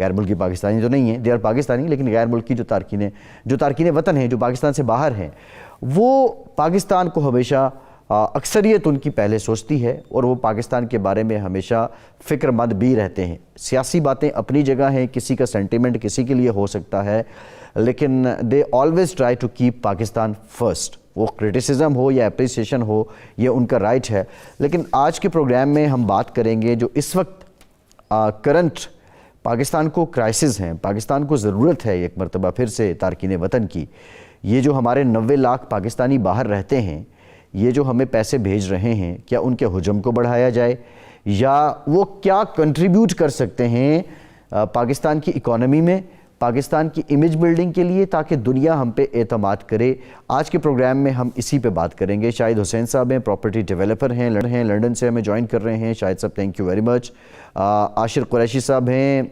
غیر ملکی پاکستانی تو نہیں ہیں، دے آر پاکستانی، لیکن غیر ملکی جو تارکین وطن ہیں، جو پاکستان سے باہر ہیں، وہ پاکستان کو ہمیشہ اکثریت ان کی پہلے سوچتی ہے اور وہ پاکستان کے بارے میں ہمیشہ فکر مند بھی رہتے ہیں۔ سیاسی باتیں اپنی جگہ ہیں، کسی کا سینٹیمنٹ کسی کے لیے ہو سکتا ہے، لیکن they always try to keep Pakistan first. وہ کرٹیسزم ہو یا اپریسیشن ہو، یہ ان کا رائٹ ہے۔ لیکن آج کے پروگرام میں ہم بات کریں گے جو اس وقت کرنٹ پاکستان کو کرائسس ہیں، پاکستان کو ضرورت ہے ایک مرتبہ پھر سے تارکین وطن کی۔ یہ جو ہمارے 90 لاکھ پاکستانی باہر رہتے ہیں، یہ جو ہمیں پیسے بھیج رہے ہیں، کیا ان کے حجم کو بڑھایا جائے، یا وہ کیا کنٹریبیوٹ کر سکتے ہیں پاکستان کی اکانومی میں، پاکستان کی امیج بلڈنگ کے لیے، تاکہ دنیا ہم پہ اعتماد کرے۔ آج کے پروگرام میں ہم اسی پہ بات کریں گے۔ شاہد حسین صاحب ہیں، پراپرٹی ڈیولپر ہیں، لنڈن سے ہمیں جوائن کر رہے ہیں۔ شاہد صاحب تھینک یو ویری مچ۔ عاشر قریشی صاحب ہیں،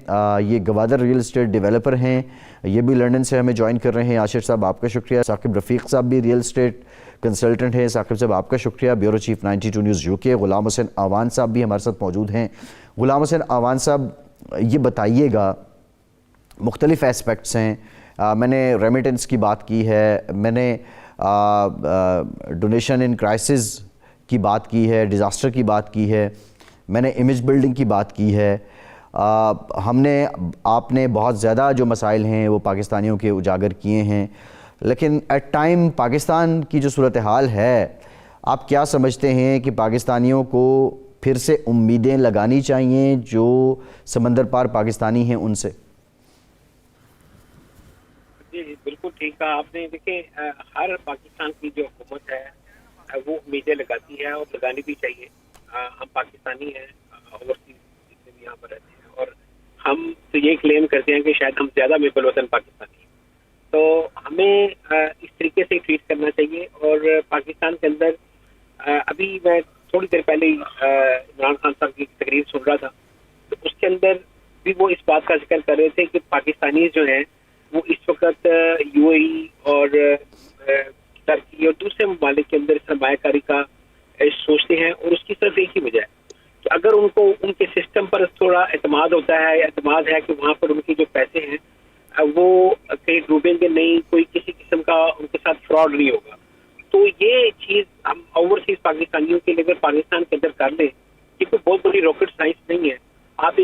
یہ گوادر ریل اسٹیٹ ڈیولپر ہیں، یہ بھی لنڈن سے ہمیں جوائن کر رہے ہیں۔ عاشر صاحب آپ کا شکریہ۔ ثاقب رفیق صاحب بھی ریل اسٹیٹ کنسلٹنٹ ہیں، ثاقب صاحب آپ کا شکریہ۔ Bureau chief 92 news UK Ghulam حسین آوان صاحب بھی ہمارے ساتھ موجود ہیں۔ غلام حسین آوان صاحب، یہ بتائیے گا، مختلف ایسپیکٹس ہیں، میں نے ریمیٹنس کی بات کی ہے، میں نے ڈونیشن ان کرائسس کی بات کی ہے، ڈیزاسٹر کی بات کی ہے، میں نے امیج بلڈنگ کی بات کی ہے، آپ نے بہت زیادہ جو مسائل ہیں وہ پاکستانیوں کے اجاگر کیے ہیں، لیکن ایٹ ٹائم پاکستان کی جو صورتحال ہے، آپ کیا سمجھتے ہیں کہ پاکستانیوں کو پھر سے امیدیں لگانی چاہیے جو سمندر پار پاکستانی ہیں ان سے؟ جی بالکل ٹھیک کہا آپ نے۔ دیکھیں، ہر پاکستان کی جو حکومت ہے وہ امیدیں لگاتی ہے اور لگانی بھی چاہیے۔ ہم پاکستانی ہیں، اوورسیز جتنے بھی یہاں پر رہتے ہیں، اور ہم تو یہ کلیم کرتے ہیں کہ شاید ہم زیادہ محب الوطن پاکستانی ہیں، تو ہمیں اس طریقے سے ٹریٹ کرنا چاہیے۔ اور پاکستان کے اندر ابھی میں تھوڑی دیر پہلے ہی عمران خان صاحب کی تقریر سن رہا تھا، تو اس کے اندر بھی وہ اس بات کا ذکر کر رہے تھے کہ پاکستانی جو ہیں وہ اس وقت UAE اور ترکی اور دوسرے ممالک کے اندر سرمایہ کاری کا سوچتے ہیں، اور اس کی صرف ایک ہی وجہ ہے کہ اگر ان کو ان کے سسٹم پر تھوڑا اعتماد ہوتا ہے، اعتماد ہے کہ وہاں پر ان کے جو پیسے ہیں وہ کہیں ڈوبیں گے نہیں، کوئی کسی قسم کا ان کے ساتھ فراڈ نہیں ہوگا، تو یہ چیز ہم اوورسیز پاکستانیوں کے لیے اگر پاکستان کے اندر کر لیں، یہ کوئی بہت بڑی راکٹ سائنس نہیں ہے۔ آپ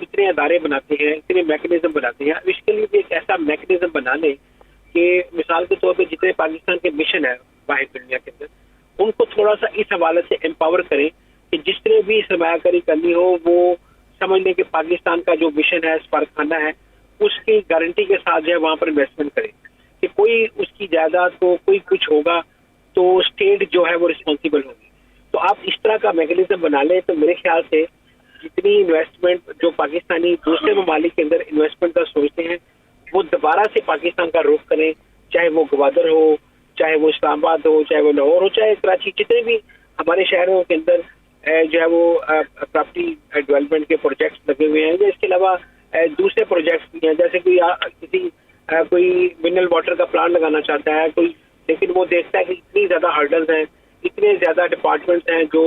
اتنے ادارے بناتے ہیں، اتنے میکنزم بناتے ہیں، اب اس کے لیے بھی ایک ایسا میکنزم بنا لیں کہ مثال کے طور پہ جتنے پاکستان کے مشن ہے واحد دنیا کے اندر، ان کو تھوڑا سا اس حوالے سے امپاور کریں کہ جس نے بھی سرمایہ کاری کرنی ہو وہ سمجھ لیں کہ پاکستان کا جو مشن ہے، سفارتخانہ ہے، اس کی گارنٹی کے ساتھ جو ہے وہاں پر انویسٹمنٹ کریں کہ کوئی اس کی جائیداد کو کوئی کچھ ہوگا تو اسٹیٹ جو ہے وہ رسپانسیبل ہوگی۔ تو آپ اس طرح کا میکنزم بنا لیں تو میرے خیال سے جتنی انویسٹمنٹ جو پاکستانی دوسرے ممالک کے اندر انویسٹمنٹ کا سوچتے ہیں، وہ دوبارہ سے پاکستان کا رخ کریں، چاہے وہ گوادر ہو، چاہے وہ اسلام آباد ہو، چاہے وہ لاہور ہو، چاہے کراچی، جتنے بھی ہمارے شہروں کے اندر جو ہے وہ پراپرٹی ڈیولپمنٹ کے پروجیکٹس لگے ہوئے ہیں، یا اس کے علاوہ دوسرے پروجیکٹس بھی ہیں، جیسے کوئی منرل واٹر کا پلانٹ لگانا چاہتا ہے کوئی، لیکن وہ دیکھتا ہے کہ اتنی زیادہ ہرڈلز ہیں، اتنے زیادہ ڈپارٹمنٹس ہیں جو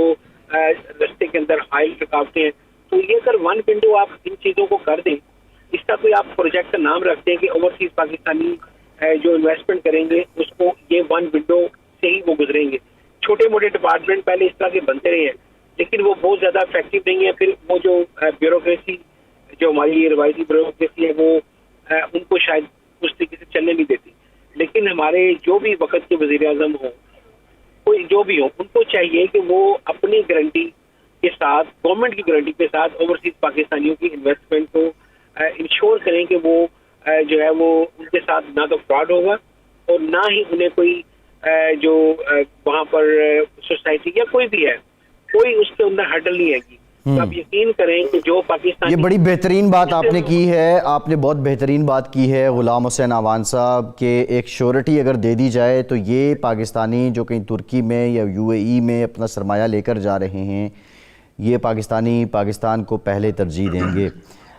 رستے کے اندر حائل رکاوٹیں ہیں، تو یہ اگر ون ونڈو آپ ان چیزوں کو کر دیں، اس کا کوئی آپ پروجیکٹ کا نام رکھ دیں کہ اوورسیز پاکستانی جو انویسٹمنٹ کریں گے اس کو یہ ون ونڈو سے ہی وہ گزریں گے۔ چھوٹے موٹے ڈپارٹمنٹ پہلے اس طرح کے بنتے رہے ہیں، لیکن وہ بہت زیادہ افیکٹو نہیں ہے، پھر وہ جو بیوروکریسی جو ہماری روایتی بیوروکریسی ہے وہ ان کو شاید اس طریقے سے چلنے نہیں دیتی۔ لیکن ہمارے جو بھی وقت کے وزیر اعظم ہوں، کوئی جو بھی ہو، ان کو چاہیے کہ وہ اپنی گارنٹی کے ساتھ، گورنمنٹ کی گارنٹی کے ساتھ اوورسیز پاکستانیوں کی انویسٹمنٹ کو انشور کریں کہ وہ جو ہے وہ ان کے ساتھ نہ تو فراڈ ہوگا اور نہ ہی انہیں کوئی جو وہاں پر سوسائٹی یا کوئی بھی ہے کوئی اس کے اندر ہرڈل نہیں ہے گی۔ تو آپ یقین کریں کہ جو پاکستان، یہ بڑی بہترین بات آپ نے کی ہے، آپ نے بہت بہترین بات کی ہے غلام حسین آوان صاحب، کہ ایک شیورٹی اگر دے دی جائے تو یہ پاکستانی جو کہیں ترکی میں یا UAE میں اپنا سرمایہ لے کر جا رہے ہیں، یہ پاکستان کو پہلے ترجیح دیں گے۔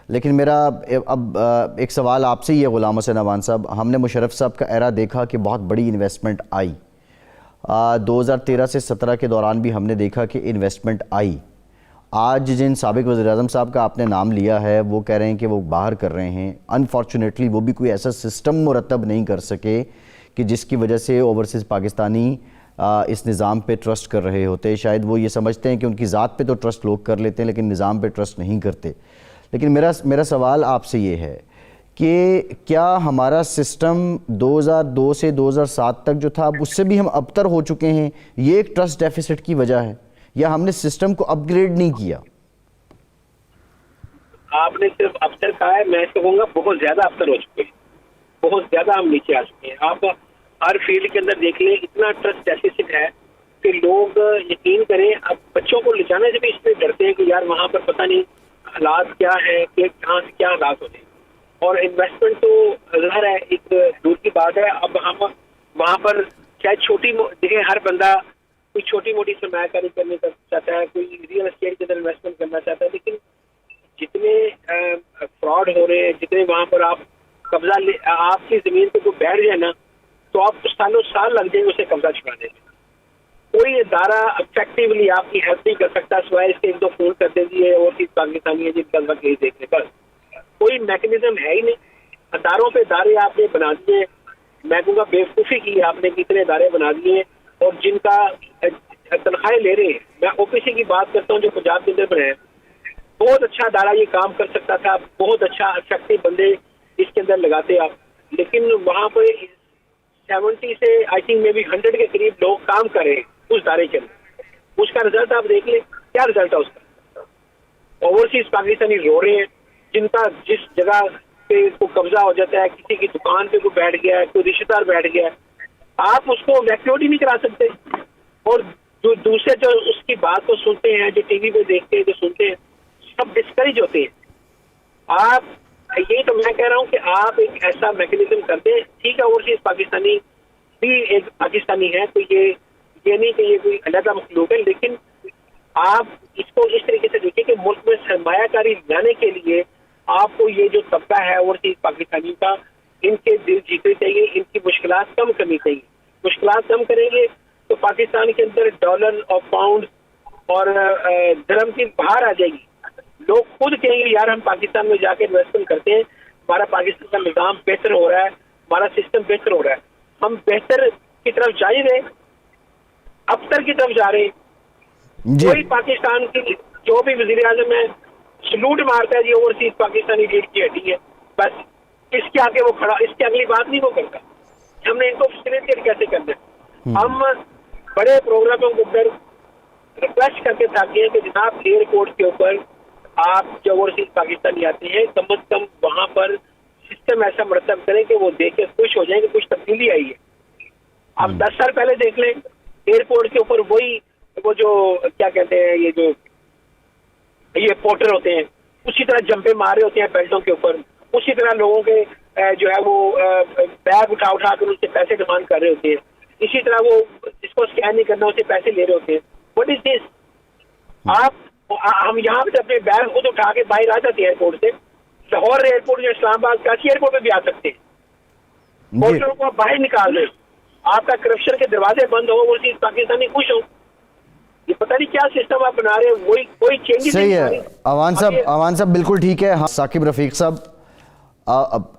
لیکن میرا اب ایک سوال آپ سے ہی ہے غلام حسین آوان صاحب، ہم نے مشرف صاحب کا ایرا دیکھا کہ بہت بڑی انویسٹمنٹ آئی، 2013 سے 17 کے دوران بھی ہم نے دیکھا کہ انویسٹمنٹ آئی، آج جن سابق وزیراعظم صاحب کا آپ نے نام لیا ہے وہ کہہ رہے ہیں کہ وہ باہر کر رہے ہیں، انفارچونیٹلی وہ بھی کوئی ایسا سسٹم مرتب نہیں کر سکے کہ جس کی وجہ سے اوورسیز پاکستانی اس نظام پہ ٹرسٹ کر رہے ہوتے. شاید وہ یہ سمجھتے ہیں کہ ان کی ذات پہ تو ٹرسٹ لوگ کر لیتے ہیں لیکن نظام پہ ٹرسٹ نہیں کرتے. لیکن میرا سوال آپ سے یہ ہے کہ کیا ہمارا سسٹم 2002 سے 2007 تک جو تھا اب اس سے بھی ہم ابتر ہو چکے ہیں؟ یہ ایک ٹرسٹ ڈیفیسٹ کی وجہ ہے یا ہم نے سسٹم کو اپ گریڈ نہیں کیا؟ آپ نے صرف ابتر کہا ہے، میں تو کہوں گا بہت زیادہ ابتر ہو چکے ہیں، بہت زیادہ ہم نیچے آ چکے ہیں. آپ ہر فیلڈ کے اندر دیکھ لیں، اتنا ٹرسٹ ڈیفیسٹ ہے کہ لوگ یقین کریں اب بچوں کو لے جانے سے بھی اس لیے ڈرتے ہیں کہ یار وہاں پر پتہ نہیں حالات کیا ہے، کہ کہاں سے کیا حالات ہوتے ہیں. اور انویسٹمنٹ تو ظاہر ہے ایک دور کی بات ہے. اب ہم وہاں پر چاہے دیکھیں ہر بندہ کوئی چھوٹی موٹی سرمایہ کاری کرنے کا چاہتا ہے، کوئی ریئل اسٹیٹ کے اندر انویسٹمنٹ کرنا چاہتا ہے، لیکن جتنے فراڈ ہو رہے ہیں، جتنے وہاں پر آپ قبضہ آپ کی زمین پہ کوئی بیٹھ جائے نا تو آپ کو سالوں سال لگ جائیں گے اسے قبضہ چھڑانے میں. کوئی ادارہ افیکٹولی آپ کی ہیلپ نہیں کر سکتا سوائے اس کے ایک دو فون کر دے دیے اور چیز پاکستانی ہے جن کا کیس دیکھنے پر کوئی میکنزم ہے ہی نہیں. اداروں پہ ادارے آپ نے بنا دیے، میں کہوں گا بیوقوفی کی آپ نے کتنے ادارے بنا دیے اور جن کا تنخواہیں لے رہے ہیں. میں او پی سی کی بات کرتا ہوں جو پنجاب کے اندر بنے، بہت اچھا ادارہ یہ کام کر سکتا تھا، بہت اچھا افیکٹو بندے اس کے اندر لگاتے آپ، لیکن وہاں پہ 70 سے آئی تھنک میں بھی 100 کے قریب لوگ کام کر رہے ہیں اس ادارے کے اندر. اس کا رزلٹ آپ دیکھ لیں، کیا رزلٹ ہے اس کا؟ اوورسیز پاکستانی رو رہے ہیں جن کا جس جگہ پہ کوئی قبضہ ہو جاتا ہے، کسی کی دکان پہ کوئی بیٹھ گیا ہے، کوئی رشتہ دار بیٹھ گیا ہے، آپ اس کو ویکیوٹ ہی نہیں کرا سکتے. اور جو دوسرے جو اس کی بات کو سنتے ہیں، جو ٹی وی پہ دیکھتے ہیں، جو سنتے ہیں، سب ڈسکریج ہوتے ہیں. آپ یہی تو میں کہہ رہا ہوں کہ آپ ایک ایسا میکنزم کرتے ہیں. ٹھیک ہے اوورسیز پاکستانی بھی ایک پاکستانی ہے، تو یہ نہیں کہ یہ کوئی علیحدہ مخلوق ہے، لیکن آپ اس کو اس طریقے سے دیکھیں کہ ملک میں سرمایہ کاری لانے کے لیے آپ کو یہ جو طبقہ ہے اوورسیز پاکستانی کا، ان کے دل جیتنے چاہیے، ان کی مشکلات کم کرنی چاہیے. مشکلات کم کریں گے تو پاکستان کے اندر ڈالر اور پاؤنڈ اور درہم کی باہر آ جائے گی. لوگ خود کہیں گے یار ہم پاکستان میں جا کے انویسٹمنٹ کرتے ہیں، ہمارا پاکستان کا نظام بہتر ہو رہا ہے، ہمارا سسٹم بہتر ہو رہا ہے. ہم بہتر کی طرف جا ہی رہے، ابتر کی طرف جا رہے ہیں. کوئی پاکستان کی جو بھی وزیر اعظم ہے سلوٹ مارتا ہے جی اوورسیز پاکستانی ریٹ کی ہڈی ہے، بس اس کے آگے وہ کھڑا، اس کی اگلی بات نہیں وہ کرتا. ہم نے ان کو فیسیلیٹیٹ کیسے کرنا ہے؟ ہم بڑے پروگراموں کے اندر ریکویسٹ کر کے چاہتے ہیں کہ جناب ایئرپورٹ کے اوپر آپ جو اوورسیز پاکستانی آتے ہیں کم از کم وہاں پر سسٹم ایسا مرتب کریں کہ وہ دیکھ کے خوش ہو جائیں کہ کچھ تبدیلی آئی ہے. آپ 10 سال پہلے دیکھ لیں ایئرپورٹ کے اوپر وہ جو کیا کہتے ہیں یہ پورٹر ہوتے ہیں اسی طرح جمپے مار رہے ہوتے ہیں بیلٹوں کے اوپر، اسی طرح لوگوں کے جو ہے وہ بیگ اٹھا کر ان سے پیسے ڈیمانڈ کر رہے ہوتے ہیں، اسی طرح وہ جس کو اسکین نہیں کرنا اسے پیسے لے رہے ہوتے ہیں. واٹ از دس؟ ہم یہاں پہ اپنے بیگ خود اٹھا کے باہر آ جاتے ہیں ایئرپورٹ سے. لاہور ایئرپورٹ یا اسلام آباد کراچی ایئرپورٹ پہ بھی آ سکتے ہیں. پورٹروں کو آپ باہر نکال دیں، آپ کا کرپشن کے دروازے بند ہو، وہ چیز پاکستانی خوش ہو. یہ پتہ نہیں کیا سسٹم آپ بنا رہے ہیں، وہی کوئی چینج صحیح ہے. اوان صاحب بالکل ٹھیک ہے. ثاقب رفیق صاحب،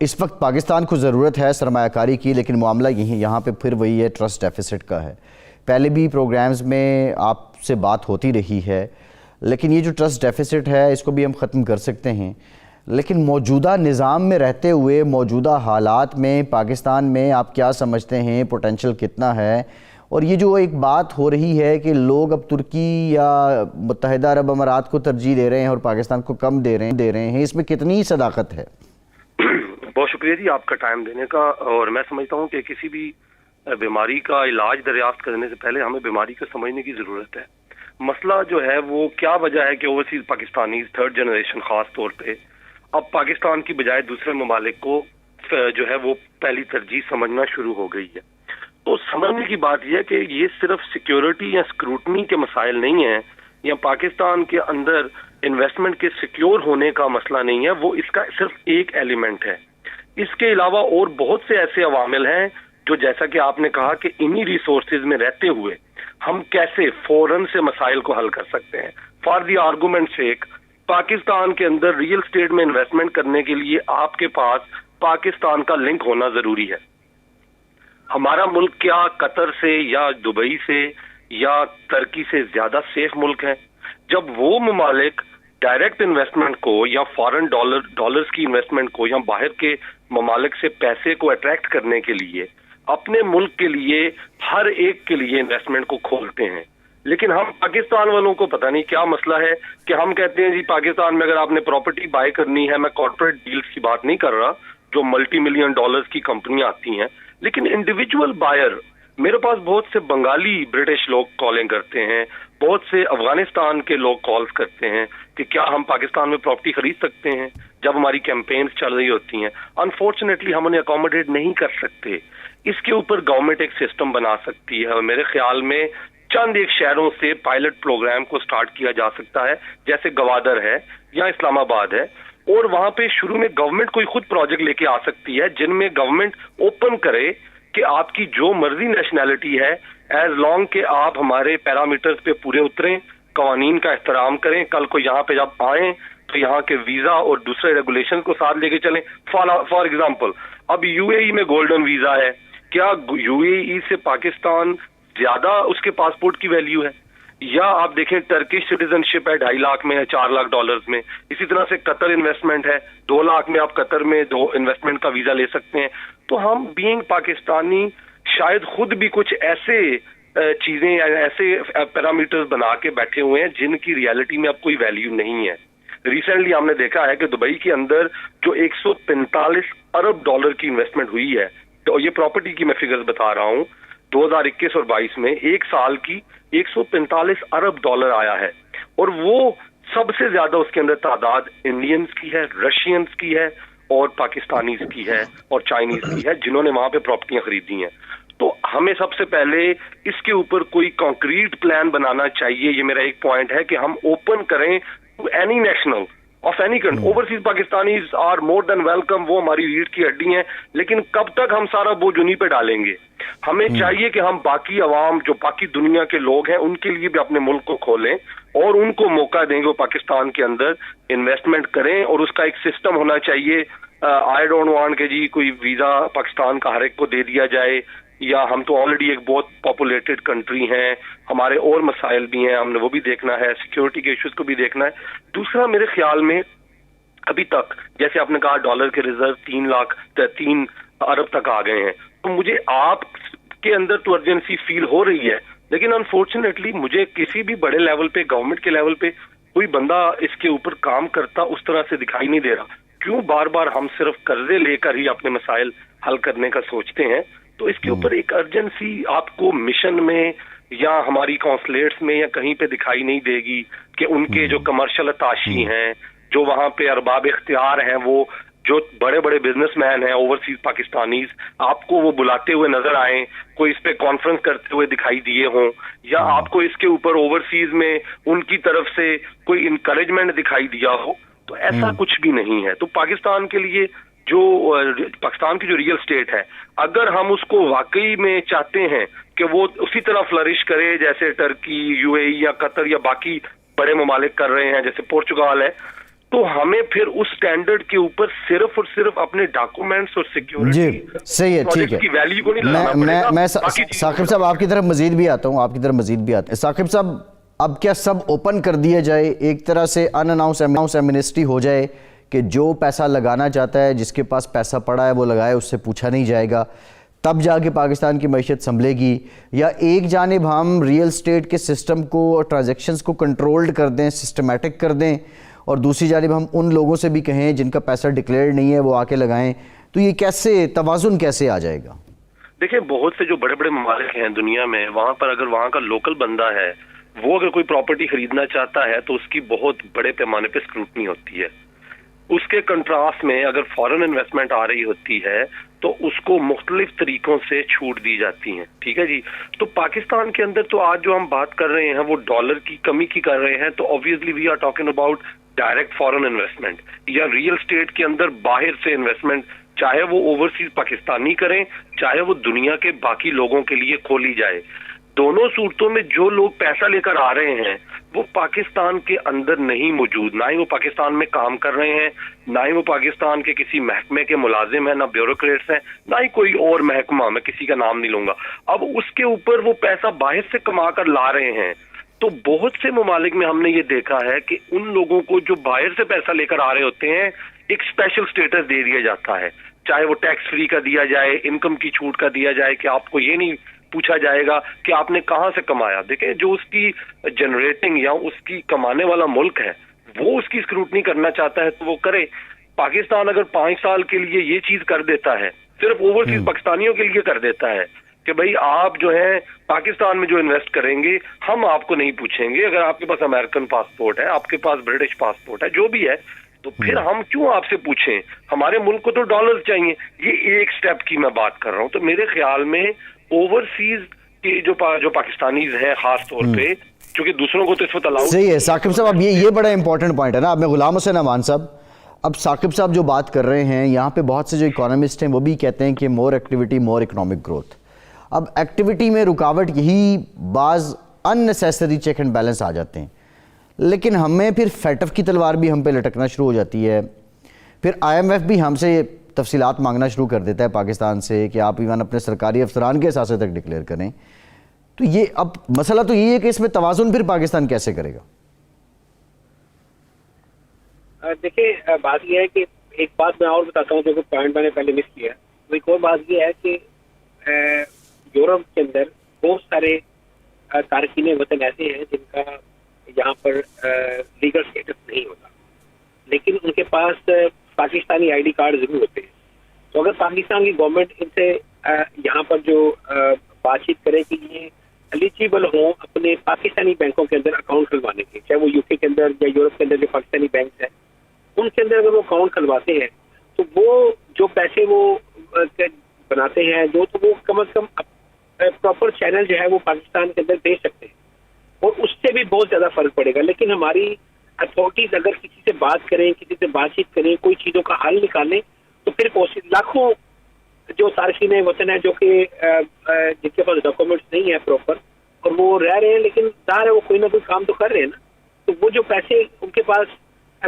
اس وقت پاکستان کو ضرورت ہے سرمایہ کاری کی، لیکن معاملہ یہاں پہ پھر وہی ہے ٹرسٹ ڈیفیسٹ کا ہے. پہلے بھی پروگرامز میں آپ سے بات ہوتی رہی ہے، لیکن یہ جو ٹرسٹ ڈیفیسٹ ہے اس کو بھی ہم ختم کر سکتے ہیں. لیکن موجودہ نظام میں رہتے ہوئے موجودہ حالات میں پاکستان میں آپ کیا سمجھتے ہیں پوٹینشل کتنا ہے؟ اور یہ جو ایک بات ہو رہی ہے کہ لوگ اب ترکی یا متحدہ عرب امارات کو ترجیح دے رہے ہیں اور پاکستان کو کم دے رہے ہیں، اس میں کتنی صداقت ہے؟ بہت شکریہ جی آپ کا ٹائم دینے کا. اور میں سمجھتا ہوں کہ کسی بھی بیماری کا علاج دریافت کرنے سے پہلے ہمیں بیماری کو سمجھنے کی ضرورت ہے. مسئلہ جو ہے وہ کیا وجہ ہے کہ اوورسیز پاکستانی تھرڈ جنریشن خاص طور پہ اب پاکستان کی بجائے دوسرے ممالک کو جو ہے وہ پہلی ترجیح سمجھنا شروع ہو گئی ہے. تو سمجھنے کی بات یہ ہے کہ یہ صرف سیکیورٹی یا اسکروٹنی کے مسائل نہیں ہیں یا پاکستان کے اندر انویسٹمنٹ کے سیکیور ہونے کا مسئلہ نہیں ہے، وہ اس کا صرف ایک ایلیمنٹ ہے. اس کے علاوہ اور بہت سے ایسے عوامل ہیں جو جیسا کہ آپ نے کہا کہ انہی ریسورسز میں رہتے ہوئے ہم کیسے فوراً سے مسائل کو حل کر سکتے ہیں. فار دی آرگومنٹ سیک, پاکستان کے اندر ریئل اسٹیٹ میں انویسٹمنٹ کرنے کے لیے آپ کے پاس پاکستان کا لنک ہونا ضروری ہے. ہمارا ملک کیا قطر سے یا دبئی سے یا ترکی سے زیادہ سیف ملک ہے؟ جب وہ ممالک ڈائریکٹ انویسٹمنٹ کو یا فارن ڈالرز کی انویسٹمنٹ کو یا باہر کے ممالک سے پیسے کو اٹریکٹ کرنے کے لیے اپنے ملک کے لیے ہر ایک کے لیے انویسٹمنٹ کو کھولتے ہیں, لیکن ہم پاکستان والوں کو پتہ نہیں کیا مسئلہ ہے کہ ہم کہتے ہیں جی پاکستان میں اگر آپ نے پراپرٹی بائی کرنی ہے, میں کارپوریٹ ڈیلز کی بات نہیں کر رہا جو ملٹی ملین ڈالرز کی کمپنیاں آتی ہیں, لیکن انڈیویجول بائر, میرے پاس بہت سے بنگالی برٹش لوگ کالنگ کرتے ہیں, بہت سے افغانستان کے لوگ کالز کرتے ہیں کہ کیا ہم پاکستان میں پراپرٹی خرید سکتے ہیں جب ہماری کیمپینز چل رہی ہوتی ہیں. انفارچونیٹلی ہم انہیں اکوموڈیٹ نہیں کر سکتے. اس کے اوپر گورنمنٹ ایک سسٹم بنا سکتی ہے, اور میرے خیال میں چند ایک شہروں سے پائلٹ پروگرام کو سٹارٹ کیا جا سکتا ہے, جیسے گوادر ہے یا اسلام آباد ہے, اور وہاں پہ شروع میں گورنمنٹ کوئی خود پروجیکٹ لے کے آ سکتی ہے جن میں گورنمنٹ اوپن کرے کہ آپ کی جو مرضی نیشنلٹی ہے, ایز لانگ کہ آپ ہمارے پیرامیٹرز پہ پورے اتریں, قوانین کا احترام کریں, کل کو یہاں پہ جب آئیں تو یہاں کے ویزا اور دوسرے ریگولیشن کو ساتھ لے کے چلیں. فار ایگزامپل اب یو اے ای میں گولڈن ویزا ہے, کیا یو اے ای سے پاکستان زیادہ اس کے پاسپورٹ کی ویلیو ہے؟ یا آپ دیکھیں ٹرکش سٹیزن شپ ہے 2.5 لاکھ میں ہے, 4 لاکھ ڈالرز میں. اسی طرح سے قطر انویسٹمنٹ ہے 2 لاکھ میں, آپ قطر میں 2 انویسٹمنٹ کا ویزا لے سکتے ہیں. تو ہم بینگ پاکستانی شاید خود بھی کچھ ایسے چیزیں یا ایسے پیرامیٹرز بنا کے بیٹھے ہوئے ہیں جن کی ریالٹی میں اب کوئی ویلیو نہیں ہے. ریسنٹلی ہم نے دیکھا ہے کہ دبئی کے اندر جو 145 ارب ڈالر کی انویسٹمنٹ ہوئی ہے, تو یہ پراپرٹی کی میں فگرز بتا رہا ہوں, 2021 اور 22 میں ایک سال کی 145 ارب ڈالر آیا ہے, اور وہ سب سے زیادہ اس کے اندر تعداد انڈینز کی ہے, رشینز کی ہے, اور پاکستانیز کی ہے, اور چائنیز کی ہے, جنہوں نے وہاں پہ پراپرٹیاں خریدی ہیں. تو ہمیں سب سے پہلے اس کے اوپر کوئی کانکریٹ پلان بنانا چاہیے. یہ میرا ایک پوائنٹ ہے کہ ہم اوپن کریں to any national of any country. Overseas Pakistanis are more than welcome, وہ ہماری ریڑھ کی ہڈی ہیں, لیکن کب تک ہم سارا بوجھ انہیں پہ ڈالیں گے؟ ہمیں چاہیے کہ ہم باقی عوام جو باقی دنیا کے لوگ ہیں ان کے لیے بھی اپنے ملک کو کھولیں اور ان کو موقع دیں گے وہ پاکستان کے اندر انویسٹمنٹ کریں, اور اس کا ایک سسٹم ہونا چاہیے. آئی ڈونٹ وانٹ کہ جی کوئی ویزا پاکستان کا ہر ایک کو دے دیا جائے, یا ہم تو آلریڈی ایک بہت پاپولیٹڈ کنٹری ہیں, ہمارے اور مسائل بھی ہیں, ہم نے وہ بھی دیکھنا ہے, سیکیورٹی کے ایشوز کو بھی دیکھنا ہے. دوسرا میرے خیال میں ابھی تک جیسے آپ نے کہا ڈالر کے ریزرو 3 ارب تک آ گئے ہیں, تو مجھے آپ کے اندر تو ارجنسی فیل ہو رہی ہے, لیکن انفارچونیٹلی مجھے کسی بھی بڑے لیول پہ گورنمنٹ کے لیول پہ کوئی بندہ اس کے اوپر کام کرتا اس طرح سے دکھائی نہیں دے رہا. کیوں بار بار ہم صرف قرضے لے کر ہی اپنے مسائل حل کرنے کا سوچتے ہیں؟ تو اس کے اوپر ایک ارجنسی آپ کو مشن میں یا ہماری کونسلیٹس میں یا کہیں پہ دکھائی نہیں دے گی کہ ان کے جو کمرشل اتاشی ہیں, جو وہاں پہ ارباب اختیار ہیں, وہ جو بڑے بڑے بزنس مین ہیں اوورسیز پاکستانیز, آپ کو وہ بلاتے ہوئے نظر آئیں, کوئی اس پہ کانفرنس کرتے ہوئے دکھائی دیے ہوں, یا آپ کو اس کے اوپر اوورسیز میں ان کی طرف سے کوئی انکریجمنٹ دکھائی دیا ہو. تو ایسا کچھ بھی نہیں ہے. تو پاکستان کے لیے جو پاکستان کی جو ریئل اسٹیٹ ہے, اگر ہم اس کو واقعی میں چاہتے ہیں کہ وہ اسی طرح فلرش کرے جیسے ٹرکی, یو اے ای یا قطر یا باقی بڑے ممالک کر رہے ہیں جیسے پورچگال ہے, تو ہمیں پھر اس سٹینڈرڈ کے اوپر صرف اور صرف اپنے ڈاکومنٹس اور سیکیورٹی جی صحیح ہے, ٹھیک ہے, کی ویلیو کو نہیں لانا پڑے گا. میں ثاقب صاحب آپ کی طرف مزید بھی آتا ہوں, ثاقب صاحب اب کیا سب اوپن کر دیا جائے, ایک طرح سے ان اناؤنس ایمنسٹی ہو جائے کہ جو پیسہ لگانا چاہتا ہے, جس کے پاس پیسہ پڑا ہے وہ لگائے, اس سے پوچھا نہیں جائے گا, تب جا کے پاکستان کی معیشت سنبھلے گی؟ یا ایک جانب ہم ریئل اسٹیٹ کے سسٹم کو اور ٹرانزیکشنز کو کنٹرولڈ کر دیں, سسٹمیٹک کر دیں, اور دوسری جانب ہم ان لوگوں سے بھی کہیں جن کا پیسہ ڈکلیئرڈ نہیں ہے وہ آ کے لگائیں؟ تو یہ کیسے توازن کیسے آ جائے گا؟ دیکھیں بہت سے جو بڑے بڑے ممالک ہیں دنیا میں, وہاں پر اگر وہاں کا لوکل بندہ ہے وہ اگر کوئی پراپرٹی خریدنا چاہتا ہے تو اس کی بہت بڑے پیمانے پہ اسکروٹنی ہوتی ہے. اس کے کنٹراسٹ میں اگر فارن انویسٹمنٹ آ رہی ہوتی ہے تو اس کو مختلف طریقوں سے چھوٹ دی جاتی ہیں. ٹھیک ہے جی. تو پاکستان کے اندر تو آج جو ہم بات کر رہے ہیں وہ ڈالر کی کمی کی کر رہے ہیں, تو obviously we are talking about direct foreign investment یا ریئل اسٹیٹ کے اندر باہر سے انویسٹمنٹ, چاہے وہ اوورسیز پاکستانی کریں چاہے وہ دنیا کے باقی لوگوں کے لیے کھولی جائے. دونوں صورتوں میں جو لوگ پیسہ لے کر آ رہے ہیں وہ پاکستان کے اندر نہیں موجود، نہ ہی وہ پاکستان میں کام کر رہے ہیں، نہ ہی وہ پاکستان کے کسی محکمے کے ملازم ہیں، نہ بیوروکریٹس ہیں، نہ ہی کوئی اور محکمہ، میں کسی کا نام نہیں لوں گا. اب اس کے اوپر وہ پیسہ باہر سے کما کر لا رہے ہیں. تو بہت سے ممالک میں ہم نے یہ دیکھا ہے کہ ان لوگوں کو جو باہر سے پیسہ لے کر آ رہے ہوتے ہیں ایک اسپیشل سٹیٹس دے دیا جاتا ہے، چاہے وہ ٹیکس فری کا دیا جائے، انکم کی چھوٹ کا دیا جائے، کہ آپ کو یہ نہیں پوچھا جائے گا کہ آپ نے کہاں سے کمایا. دیکھیں جو اس کی جنریٹنگ یا اس کی کمانے والا ملک ہے وہ اس کی اسکروٹنی کرنا چاہتا ہے تو وہ کرے. پاکستان اگر 5 سال کے لیے یہ چیز کر دیتا ہے، صرف اوورسیز پاکستانیوں کے لیے کر دیتا ہے کہ بھائی آپ جو ہے پاکستان میں جو انویسٹ کریں گے ہم آپ کو نہیں پوچھیں گے، اگر آپ کے پاس امریکن پاسپورٹ ہے، آپ کے پاس برٹش پاسپورٹ ہے، جو بھی ہے، تو پھر ہم کیوں آپ سے پوچھیں؟ ہمارے ملک کو تو ڈالر چاہیے. یہ ایک سٹیپ کی میں بات کر رہا ہوں. تو میرے خیال میں اوورسیز کے جو پاکستانیز ہیں خاص طور پہ، چونکہ دوسروں کو تو اس وقت الاؤ صحیح ہے ثاقب صاحب. اب یہ بڑا امپورٹنٹ پوائنٹ ہے نا. اب میں غلام حسین امان صاحب، اب ثاقب صاحب جو بات کر رہے ہیں یہاں پہ بہت سے جو اکانومسٹ ہیں وہ بھی کہتے ہیں کہ مور ایکٹیویٹی مور اکنامک گروتھ. اب ایکٹیویٹی میں رکاوٹ یہی بعض ان نیسیسری چیک اینڈ بیلنس آ جاتے ہیں، لیکن ہمیں پھر فیٹف کی تلوار بھی ہم پہ لٹکنا شروع ہو جاتی ہے. پھر آئی ایم ایف بھی ہم سے تفصیلات مانگنا شروع کر دیتا ہے پاکستان سے کہ آپ ایون اپنے سرکاری افسران کے اثاثے تک ڈکلیئر کریں. تو یہ اب مسئلہ تو یہ ہے کہ اس میں توازن پھر پاکستان کیسے کرے گا؟ دیکھیں بات یہ ہے کہ ایک بات میں اور بتاتا ہوں جو کہ پوائنٹ میں نے پہلے مس کیا. وہ ایک اور بات یہ ہے کہ یورپ کے اندر بہت سارے تارکین وطن ایسے ہیں جن کا یہاں پر لیگل اسٹیٹس نہیں ہوتا، لیکن ان کے پاس پاکستانی آئی ڈی کارڈ ضرور ہوتے ہیں. تو اگر پاکستان کی گورنمنٹ ان سے یہاں پر جو بات چیت کرے کہ یہ ایلیجیبل ہوں اپنے پاکستانی بینکوں کے اندر اکاؤنٹ کھلوانے کے، چاہے وہ یو کے اندر یا یورپ کے اندر جو پاکستانی بینک ہیں ان کے اندر اگر وہ اکاؤنٹ کھلواتے ہیں تو وہ جو پیسے وہ بناتے ہیں جو تو وہ کم از کم پراپر چینل جو ہے وہ پاکستان کے اندر بھیج سکتے ہیں، اور اس سے بھی بہت زیادہ فرق پڑے گا. لیکن ہماری اتھارٹیز اگر کسی سے بات کریں، کسی سے بات چیت کریں، کوئی چیزوں کا حل نکالیں، تو پھر لاکھوں جو تارکین وطن ہیں جو کہ جن کے پاس ڈاکومنٹس نہیں ہے پراپر اور وہ رہ رہے ہیں لیکن ظاہر ہے وہ کوئی نہ کوئی کام تو کر رہے ہیں نا، تو وہ جو پیسے ان کے پاس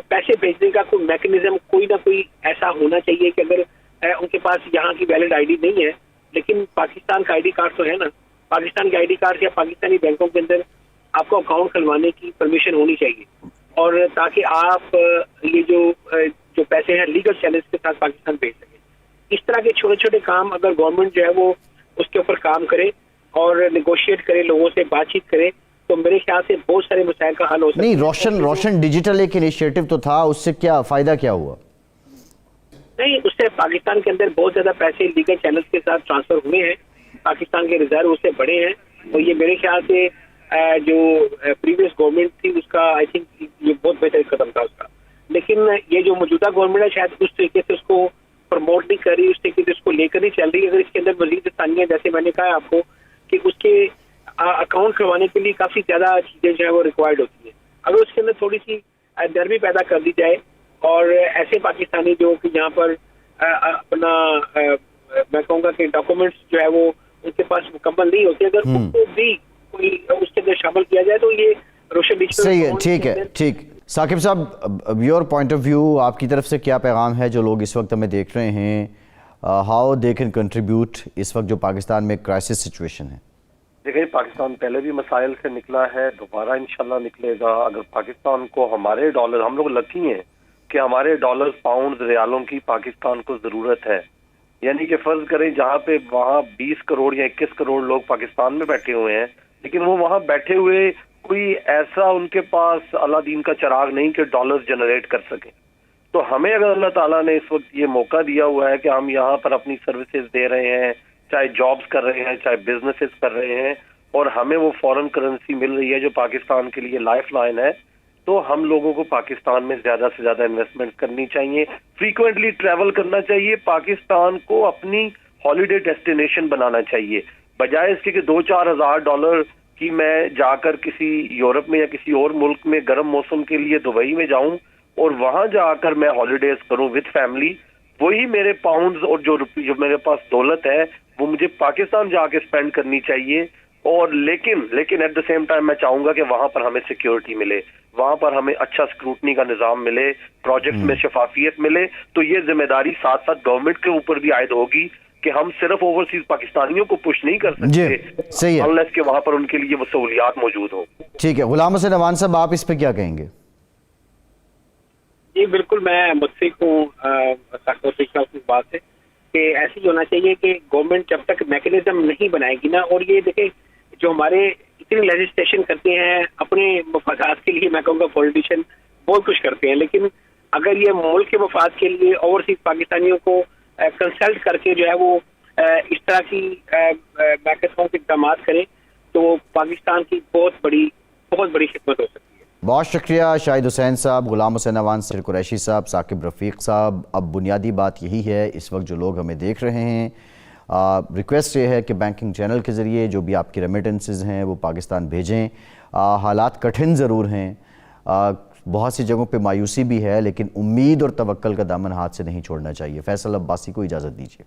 پیسے بھیجنے کا کوئی میکینزم کوئی نہ کوئی ایسا ہونا چاہیے کہ اگر ان کے پاس یہاں کی ویلڈ آئی ڈی نہیں ہے لیکن پاکستان کا آئی ڈی کارڈ تو ہے نا، پاکستان کے آئی ڈی کارڈ یا پاکستانی بینکوں کے اندر آپ کو اکاؤنٹ کھلوانے کی پرمیشن ہونی چاہیے، اور تاکہ آپ یہ جو پیسے ہیں لیگل چینلز کے ساتھ پاکستان بھیج سکیں. اس طرح کے چھوٹے چھوٹے کام اگر گورنمنٹ جو ہے وہ اس کے اوپر کام کرے اور نیگوشیٹ کرے، لوگوں سے بات چیت کرے، تو میرے خیال سے بہت سارے مسائل کا حل ہو سکتا ہے. نہیں، روشن ڈیجیٹل ایک انیشیٹو تو تھا، اس سے کیا فائدہ کیا ہوا؟ نہیں، اس سے پاکستان کے اندر بہت زیادہ پیسے لیگل چینلز کے ساتھ ٹرانسفر ہوئے ہیں، پاکستان کے ریزرو اس سے بڑے ہیں، اور یہ میرے خیال سے جو پریویس گورنمنٹ تھی اس کا آئی تھنک یہ بہت بہتر قدم تھا اس کا. لیکن یہ جو موجودہ گورنمنٹ ہے شاید اس طریقے سے اس کو پروموٹ نہیں کر رہی، اس طریقے سے اس کو لے کر نہیں چل رہی. اگر اس کے اندر مزید آسانیاں، جیسے میں نے کہا آپ کو کہ اس کے اکاؤنٹ کھلوانے کے لیے کافی زیادہ چیزیں جو ہے وہ ریکوائرڈ ہوتی ہیں، اگر اس کے اندر تھوڑی سی نرمی پیدا کر دی جائے اور ایسے پاکستانی جو کہ یہاں پر اپنا میں کہوں گا کہ ڈاکومنٹس جو ہے وہ ان کے پاس مکمل نہیں ہوتے، اگر ان کو بھی کوئی اس کے اندر شامل کیا جائے تو یہ روشن ڈیجیٹل. صحیح ہے، ٹھیک ہے، ٹھیک. ثاقب صاحب، یور پوائنٹ آف ویو، آپ کی طرف سے کیا پیغام ہے جو لوگ اس وقت ہمیں دیکھ رہے ہیں، ہاؤ دے کین کنٹریبیوٹ اس وقت جو پاکستان میں کرائسس سچویشن ہے؟ دیکھیں پاکستان پہلے بھی مسائل سے نکلا ہے، دوبارہ انشاءاللہ نکلے گا. اگر پاکستان کو ہمارے ڈالر، ہم لوگ لکی ہیں کہ ہمارے ڈالر، پاؤنڈ، ریالوں کی پاکستان کو ضرورت ہے. یعنی کہ فرض کریں جہاں پہ وہاں 20 کروڑ یا 21 کروڑ لوگ پاکستان میں بیٹھے ہوئے ہیں، لیکن وہ وہاں بیٹھے ہوئے کوئی ایسا ان کے پاس اللہ دین کا چراغ نہیں کہ ڈالر جنریٹ کر سکیں. تو ہمیں اگر اللہ تعالیٰ نے اس وقت یہ موقع دیا ہوا ہے کہ ہم یہاں پر اپنی سروسز دے رہے ہیں، چاہے جابز کر رہے ہیں، چاہے بزنسز کر رہے ہیں، اور ہمیں وہ فورن کرنسی مل رہی ہے جو پاکستان کے لیے لائف لائن ہے، تو ہم لوگوں کو پاکستان میں زیادہ سے زیادہ انویسٹمنٹ کرنی چاہیے، فریکوینٹلی ٹریول کرنا چاہیے، پاکستان کو اپنی ہالیڈے ڈیسٹینیشن بنانا چاہیے، بجائے اس کے کہ 2-4 ہزار ڈالر کی میں جا کر کسی یورپ میں یا کسی اور ملک میں گرم موسم کے لیے دبئی میں جاؤں اور وہاں جا کر میں ہالیڈیز کروں وتھ فیملی. وہی میرے پاؤنڈز اور جو میرے پاس دولت ہے وہ مجھے پاکستان جا کے اسپینڈ کرنی چاہیے. اور لیکن ایٹ دا سیم ٹائم میں چاہوں گا کہ وہاں پر ہمیں سیکیورٹی ملے، وہاں پر ہمیں اچھا اسکروٹنی کا نظام ملے، پروجیکٹ میں شفافیت ملے. تو یہ ذمہ داری ساتھ ساتھ گورنمنٹ کے اوپر بھی عائد ہوگی کہ ہم صرف اوورسیز پاکستانیوں کو پش نہیں کر جی سکتے صحیح ہے. انلیس کہ وہاں پر ان کے لیے وہ سہولیات موجود ہوں. ٹھیک ہے، غلام حسین اعوان صاحب آپ اس پہ کیا کہیں گے؟ جی بالکل میں متفق ہوں صاحب کی بات سے کہ ایسے ہی ہونا چاہیے کہ گورنمنٹ جب تک میکینزم نہیں بنائے گی نا، اور یہ دیکھیں جو ہمارے اتنی لیجسلیشن کرتے ہیں اپنے مفادات کے لیے، میں کہوں گا پولیٹیشین بہت کچھ کرتے ہیں، لیکن اگر یہ ملک کے مفاد کے لیے اوورسیز پاکستانیوں کو کنسلٹ کر کے جو ہے وہ اس طرح کی میں کہتا ہوں کہ اقدامات کریں تو پاکستان کی بہت بڑی خدمت ہو سکتی ہے. بہت شکریہ شاہد حسین صاحب، غلام حسین اعوان، سر قریشی صاحب، ثاقب رفیق صاحب. اب بنیادی بات یہی ہے اس وقت جو لوگ ہمیں دیکھ رہے ہیں، ریکویسٹ یہ ہے کہ بینکنگ چینل کے ذریعے جو بھی آپ کی ریمیٹنسز ہیں وہ پاکستان بھیجیں. حالات کٹھن ضرور ہیں، بہت سی جگہوں پہ مایوسی بھی ہے، لیکن امید اور توکل کا دامن ہاتھ سے نہیں چھوڑنا چاہیے. فیصل عباسی کو اجازت دیجیے.